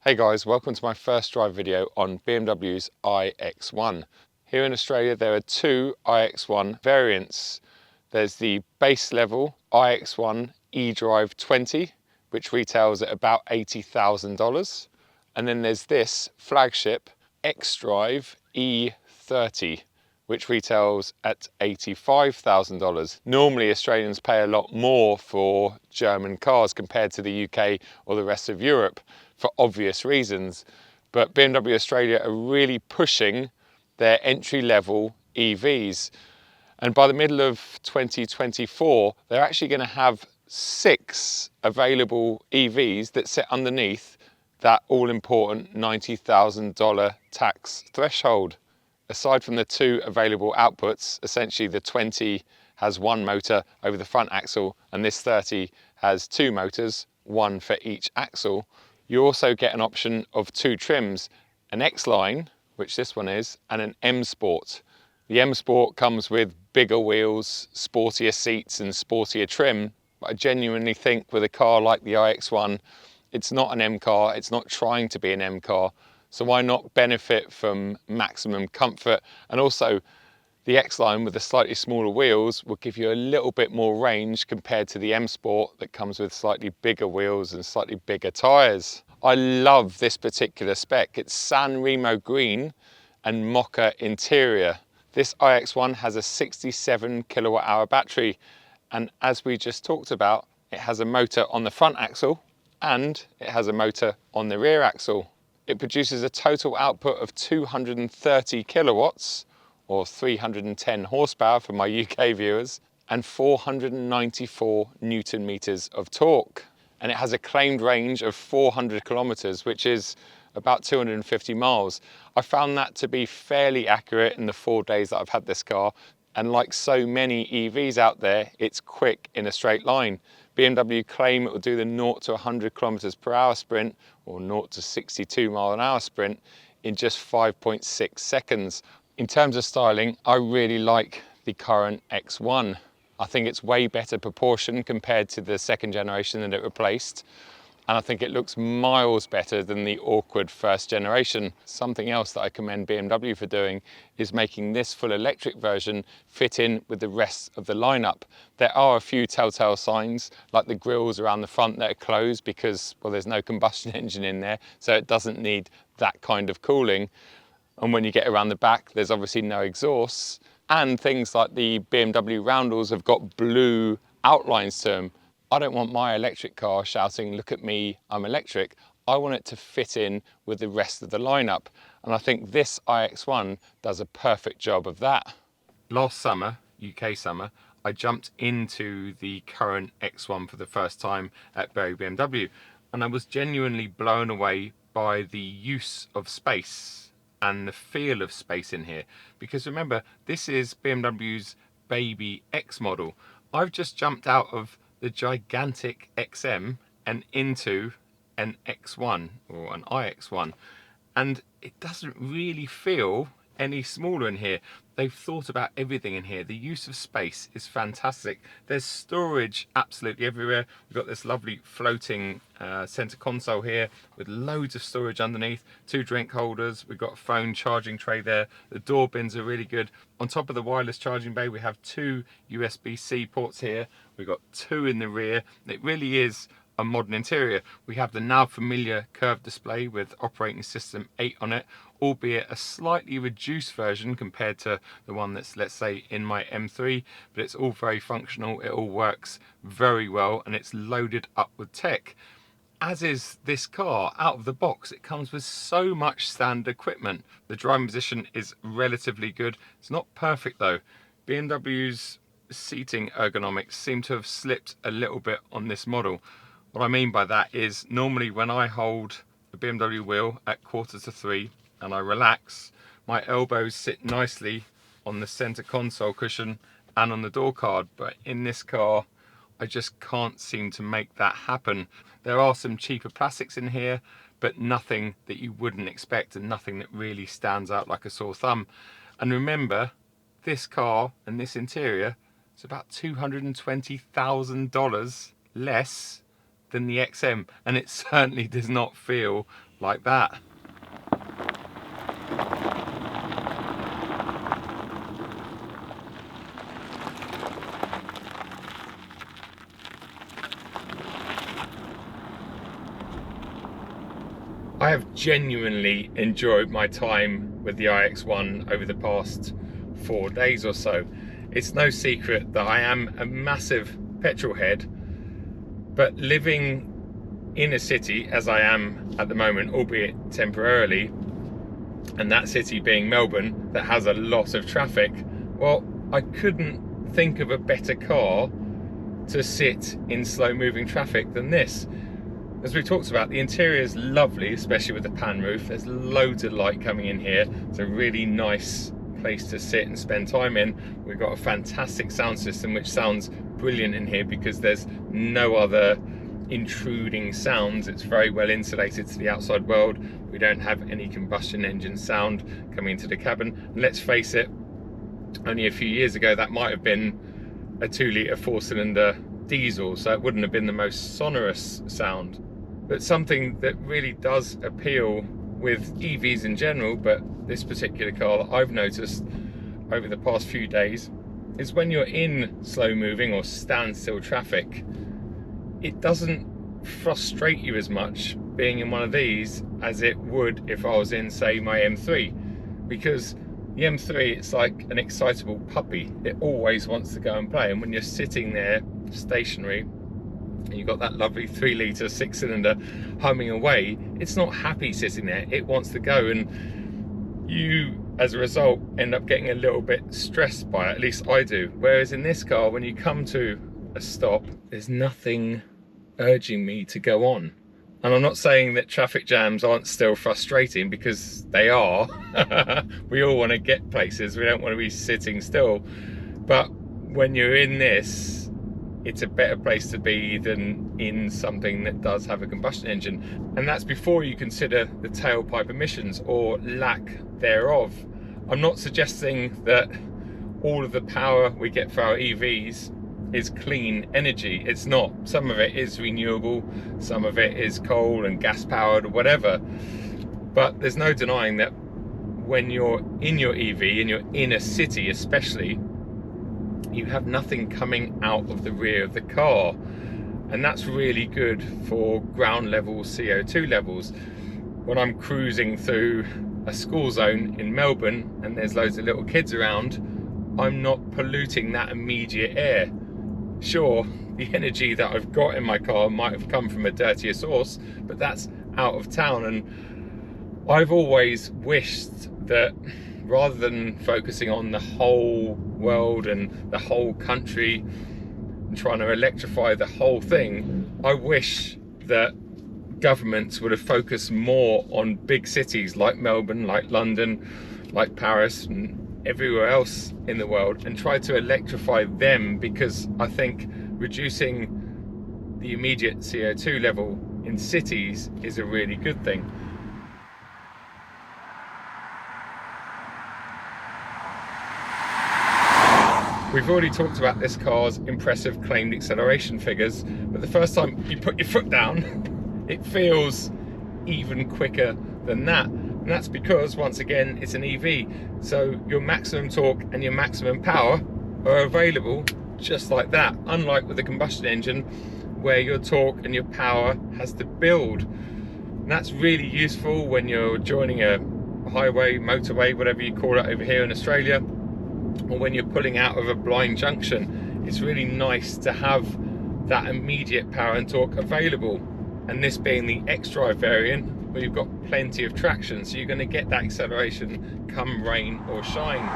Hey guys, welcome to my first drive video on BMW's iX1. Here in Australia there are two iX1 variants. There's the base level iX1 eDrive 20, which retails at about $80,000. And then there's this flagship xDrive E30, which retails at $85,000. Normally Australians pay a lot more for German cars compared to the UK or the rest of Europe for obvious reasons, but BMW Australia are really pushing their entry-level EVs, and by the middle of 2024 they're actually going to have 6 available EVs that sit underneath that all-important $90,000 tax threshold. Aside from the 2 available outputs, essentially the 20 has 1 motor over the front axle and this 30 has 2 motors, 1 for each axle. You also get an option of 2 trims, an X-Line, which this one is, and an M Sport. The M Sport comes with bigger wheels, sportier seats and sportier trim, but I genuinely think with a car like the iX1, it's not an M car, it's not trying to be an M car, so why not benefit from maximum comfort? And also the X-Line with the slightly smaller wheels will give you a little bit more range compared to the M Sport that comes with slightly bigger wheels and slightly bigger tyres. I love this particular spec. It's San Remo green and mocha interior. This iX1 has a 67 kilowatt hour battery, and as we just talked about, it has a motor on the front axle and it has a motor on the rear axle. It produces a total output of 230 kilowatts, or 310 horsepower for my UK viewers, and 494 Newton meters of torque. And it has a claimed range of 400 kilometers, which is about 250 miles. I found that to be fairly accurate in the 4 days that I've had this car. And like so many EVs out there, it's quick in a straight line. BMW claim it will do the 0 to 100 kilometers per hour sprint, or 0 to 62 mile an hour sprint, in just 5.6 seconds. In terms of styling, I really like the current X1. I think it's way better proportion compared to the second generation that it replaced. And I think it looks miles better than the awkward first generation. Something else that I commend BMW for doing is making this full electric version fit in with the rest of the lineup. There are a few telltale signs, like the grills around the front that are closed because, well, there's no combustion engine in there, so it doesn't need that kind of cooling. And when you get around the back, there's obviously no exhausts. And things like the BMW roundels have got blue outlines to them. I don't want my electric car shouting, "Look at me, I'm electric." I want it to fit in with the rest of the lineup. And I think this iX1 does a perfect job of that. Last summer, UK summer, I jumped into the current X1 for the first time at Bury BMW. And I was genuinely blown away by the use of space and the feel of space in here, because remember, this is BMW's baby X model. I've just jumped out of the gigantic XM and into an X1 or an iX1, and it doesn't really feel any smaller in here. They've thought about everything in here. The use of space is fantastic. There's storage absolutely everywhere. We've got this lovely floating center console here with loads of storage underneath, 2 drink holders. We've got a phone charging tray there. The door bins are really good. On top of the wireless charging bay, we have 2 USB-C ports here. We've got 2 in the rear. It really is a modern interior. We have the now familiar curved display with operating system 8 on it, albeit a slightly reduced version compared to the one that's, let's say, in my M3, but it's all very functional. It all works very well and it's loaded up with tech. As is this car, out of the box, it comes with so much standard equipment. The driving position is relatively good. It's not perfect though. BMW's seating ergonomics seem to have slipped a little bit on this model. What I mean by that is, normally when I hold the BMW wheel at 2:45 and I relax, my elbows sit nicely on the center console cushion and on the door card, but in this car I just can't seem to make that happen. There are some cheaper plastics in here, but nothing that you wouldn't expect and nothing that really stands out like a sore thumb. And remember, this car and this interior is about $220,000 less than the XM, and it certainly does not feel like that. I have genuinely enjoyed my time with the iX1 over the past 4 days or so. It's no secret that I am a massive petrol head, but living in a city as I am at the moment, albeit temporarily, and that city being Melbourne, that has a lot of traffic, well, I couldn't think of a better car to sit in slow moving traffic than this. As we talked about, the interior is lovely, especially with the pan roof. There's loads of light coming in here. It's a really nice place to sit and spend time in. We've got a fantastic sound system which sounds brilliant in here because there's no other intruding sounds. It's very well insulated to the outside world. We don't have any combustion engine sound coming into the cabin. And let's face it, only a few years ago that might have been a 2-litre 4-cylinder diesel, so it wouldn't have been the most sonorous sound. But something that really does appeal with EVs in general, but this particular car that I've noticed over the past few days, is when you're in slow moving or standstill traffic, it doesn't frustrate you as much being in one of these as it would if I was in, say, my M3, because the M3, it's like an excitable puppy. It always wants to go and play, and when you're sitting there stationary and you've got that lovely 3-litre 6-cylinder humming away, it's not happy sitting there. It wants to go, and you as a result end up getting a little bit stressed by it. At least I do. Whereas in this car, when you come to a stop, there's nothing urging me to go on. And I'm not saying that traffic jams aren't still frustrating, because they are. We all want to get places. We don't want to be sitting still. But when you're in this, it's a better place to be than in something that does have a combustion engine. And that's before you consider the tailpipe emissions or lack thereof. I'm not suggesting that all of the power we get for our EVs is clean energy. It's not. Some of it is renewable, some of it is coal and gas powered or whatever. But there's no denying that when you're in your EV and you're in a city especially, you have nothing coming out of the rear of the car, and that's really good for ground level CO2 levels. When I'm cruising through a school zone in Melbourne and there's loads of little kids around, I'm not polluting that immediate air. Sure, the energy that I've got in my car might have come from a dirtier source, but that's out of town. And I've always wished that rather than focusing on the whole world and the whole country and trying to electrify the whole thing, I wish that governments would have focused more on big cities like Melbourne, like London, like Paris and everywhere else in the world, and try to electrify them, because I think reducing the immediate CO2 level in cities is a really good thing. We've already talked about this car's impressive claimed acceleration figures, but the first time you put your foot down, it feels even quicker than that. And that's because, once again, it's an EV. So your maximum torque and your maximum power are available just like that. Unlike with a combustion engine, where your torque and your power has to build. And that's really useful when you're joining a highway, motorway, whatever you call it over here in Australia, or when you're pulling out of a blind junction. It's really nice to have that immediate power and torque available. And this being the X-Drive variant, where you've got plenty of traction, so you're going to get that acceleration come rain or shine.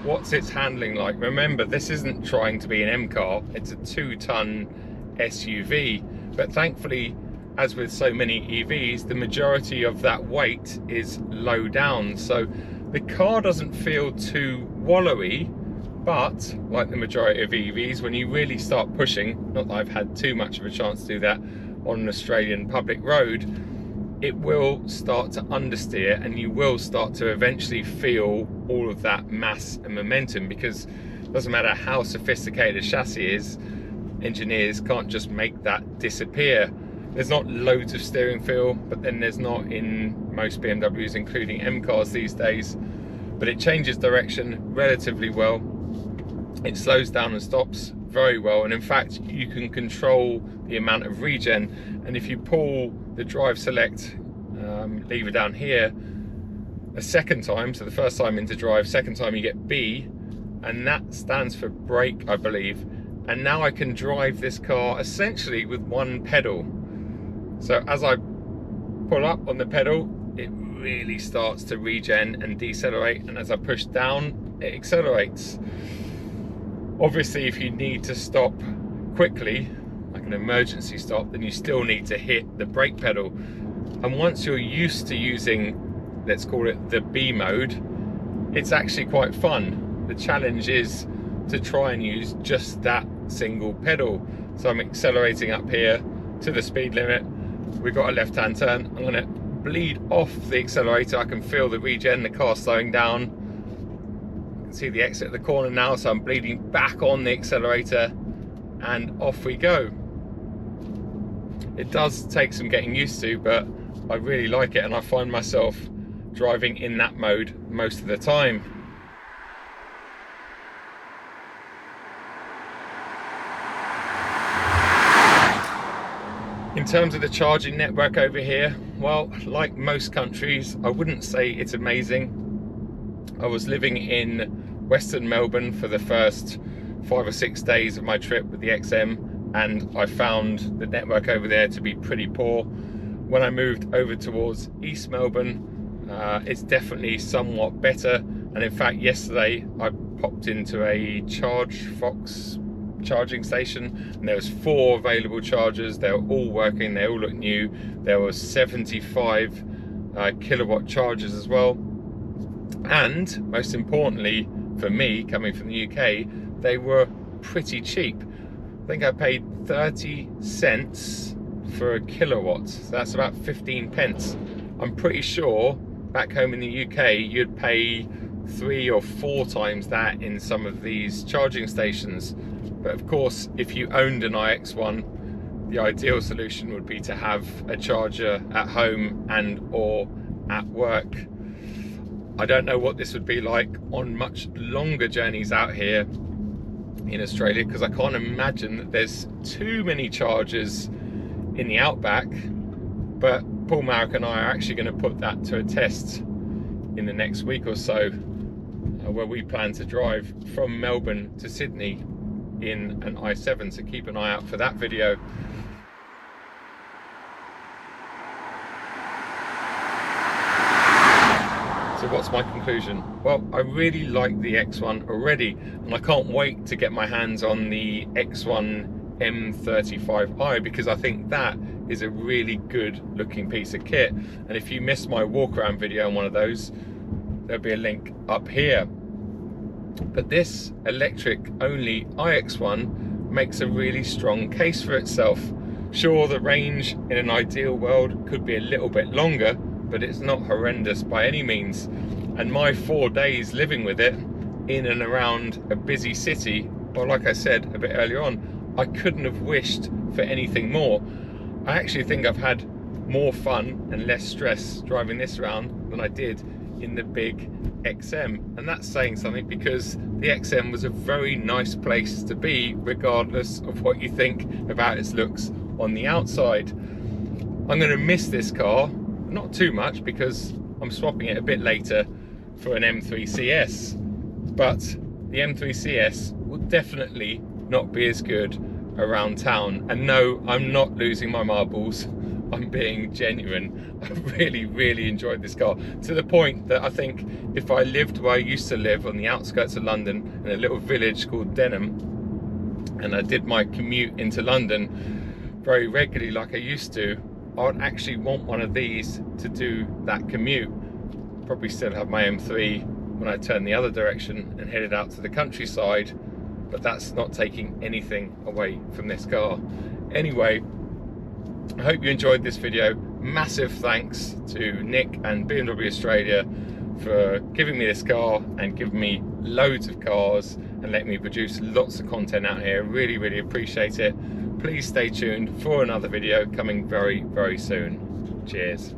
What's its handling like? Remember, this isn't trying to be an M car, it's a 2-ton SUV, but thankfully, as with so many EVs, the majority of that weight is low down, so the car doesn't feel too wallowy. But like the majority of EVs, when you really start pushing, not that I've had too much of a chance to do that on an Australian public road, it will start to understeer, and you will start to eventually feel all of that mass and momentum, because Doesn't matter how sophisticated a chassis is, engineers can't just make that disappear. There's not loads of steering feel, but then there's not in most BMWs, including M cars these days. But it changes direction relatively well. It slows down and stops very well, and in fact you can control the amount of regen. And if you pull the drive select lever down here a second time, so the first time into drive, second time you get B, and that stands for brake, I believe. And now I can drive this car essentially with one pedal. So as I pull up on the pedal, it really starts to regen and decelerate, and as I push down, it accelerates. Obviously, if you need to stop quickly, like an emergency stop, then you still need to hit the brake pedal. And once you're used to using, let's call it the B mode, it's actually quite fun. The challenge is to try and use just that single pedal. So I'm accelerating up here to the speed limit. We've got a left-hand turn. I'm going to bleed off the accelerator. I can feel the regen, the car slowing down. You can see the exit of the corner now, so I'm bleeding back on the accelerator, and off we go. It does take some getting used to, but I really like it, and I find myself driving in that mode most of the time. In terms of the charging network over here, well, like most countries, I wouldn't say it's amazing. I was living in Western Melbourne for the first 5 or 6 days of my trip with the XM, and I found the network over there to be pretty poor. When I moved over towards East Melbourne, it's definitely somewhat better. And in fact, yesterday I popped into a ChargeFox charging station, and there was 4 available chargers. They were all working, they all looked new. There were 75 kilowatt chargers as well, and most importantly for me, coming from the UK, they were pretty cheap. I think I paid 30 cents for a kilowatt, so that's about 15 pence. I'm pretty sure back home in the UK you'd pay 3 or 4 times that in some of these charging stations. But of course, if you owned an iX1, the ideal solution would be to have a charger at home and or at work. I don't know what this would be like on much longer journeys out here in Australia, because I can't imagine that there's too many chargers in the outback. But Paul Marrick and I are actually going to put that to a test in the next week or so, where we plan to drive from Melbourne to Sydney in an i7, so keep an eye out for that video. So what's my conclusion? Well, I really like the X1 already, and I can't wait to get my hands on the X1 M35i, because I think that is a really good looking piece of kit. And if you missed my walk around video on one of those, there'll be a link up here. But this electric only iX1 makes a really strong case for itself. Sure, the range in an ideal world could be a little bit longer, but it's not horrendous by any means. And my 4 days living with it in and around a busy city, well, like I said a bit earlier on, I couldn't have wished for anything more. I actually think I've had more fun and less stress driving this around than I did in the big XM. And that's saying something, because the XM was a very nice place to be, regardless of what you think about its looks on the outside. I'm going to miss this car, not too much, because I'm swapping it a bit later for an M3 CS, but the M3 CS will definitely not be as good around town. And no, I'm not losing my marbles, I'm being genuine. I really enjoyed this car, to the point that I think if I lived where I used to live, on the outskirts of London, in a little village called Denham, and I did my commute into London very regularly like I used to, I would actually want one of these to do that commute. Probably still have my M3 when I turn the other direction and headed out to the countryside, but that's not taking anything away from this car. Anyway, I hope you enjoyed this video. Massive thanks to Nick and BMW Australia for giving me this car and giving me loads of cars and let me produce lots of content out here. Really, really appreciate it. Please stay tuned for another video coming very, very soon. Cheers.